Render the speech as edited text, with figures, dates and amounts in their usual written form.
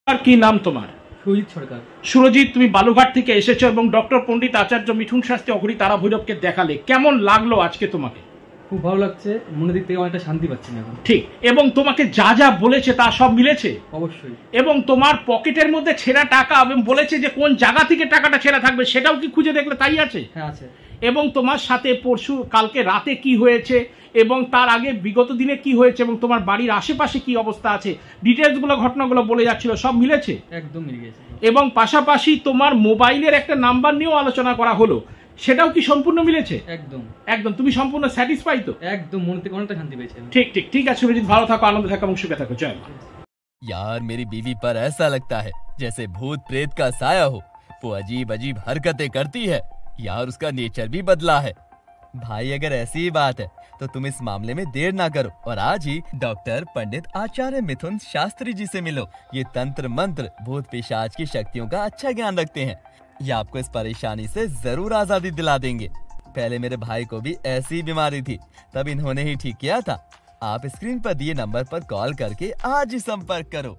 আর কি নাম তোমার? সুজিত সরকার। সুরজিৎ, তুমি বালুঘাট থেকে এসেছো এবং ডক্টর পণ্ডিত আচার্য মিঠুন শাস্ত্রী অঘরী তারা ভৈরবকে দেখালে। কেমন লাগলো আজকে তোমাকে? খুব ভালো লাগছে, মনের দিক থেকে অনেকটা শান্তি পাচ্ছি না এখন। ঠিক, এবং তোমাকে যা যা বলেছে তা সব মিলেছে? অবশ্যই। এবং তোমার পকেটের মধ্যে ছেঁড়া টাকা এবং বলেছে যে কোন জায়গা থেকে টাকাটা ছেঁড়া থাকবে সেটাও কি খুঁজে দেখলে তাই আছে? হ্যাঁ আছে। এবং তোমার সাথে পরশু কালকে রাতে কি হয়েছে এবং তার আগে বিগত দিনে কি হয়েছে এবং তোমার বাড়ির আশেপাশে কি অবস্থা আছে, ডিটেলসগুলো ঘটনাগুলো বলে যাচ্ছিল, সব মিলেছে? একদম মিলে গেছে। এবং পাশাপাশি তোমার মোবাইলের একটা নাম্বার নিয়েও আলোচনা করা হলো, সেটাও কি সম্পূর্ণ মিলেছে? একদম একদম। তুমি সম্পূর্ণ স্যাটিসফাই তো? একদম, মন থেকে অনেকটা শান্তি পেয়েছি। ঠিক ঠিক ঠিক আছে সুরজিৎ, ভালো থাকো, আনন্দে থাকো এবং সুখে থাকো। জয় মা। यार मेरी बीवी पर ऐसा लगता है जैसे भूत प्रेत का साया हो। वो अजीब अजीब हरकतें करती है। यार उसका नेचर भी बदला है। भाई अगर ऐसी ही बात है तो तुम इस मामले में देर ना करो और आज ही डॉक्टर पंडित आचार्य मिथुन शास्त्री जी से मिलो। ये तंत्र मंत्र भूत पिशाच की शक्तियों का अच्छा ज्ञान रखते हैं। ये आपको इस परेशानी से जरूर आजादी दिला देंगे। पहले मेरे भाई को भी ऐसी बीमारी थी, तब इन्होंने ही ठीक किया था। आप स्क्रीन पर दिए नंबर पर कॉल करके आज ही संपर्क करो।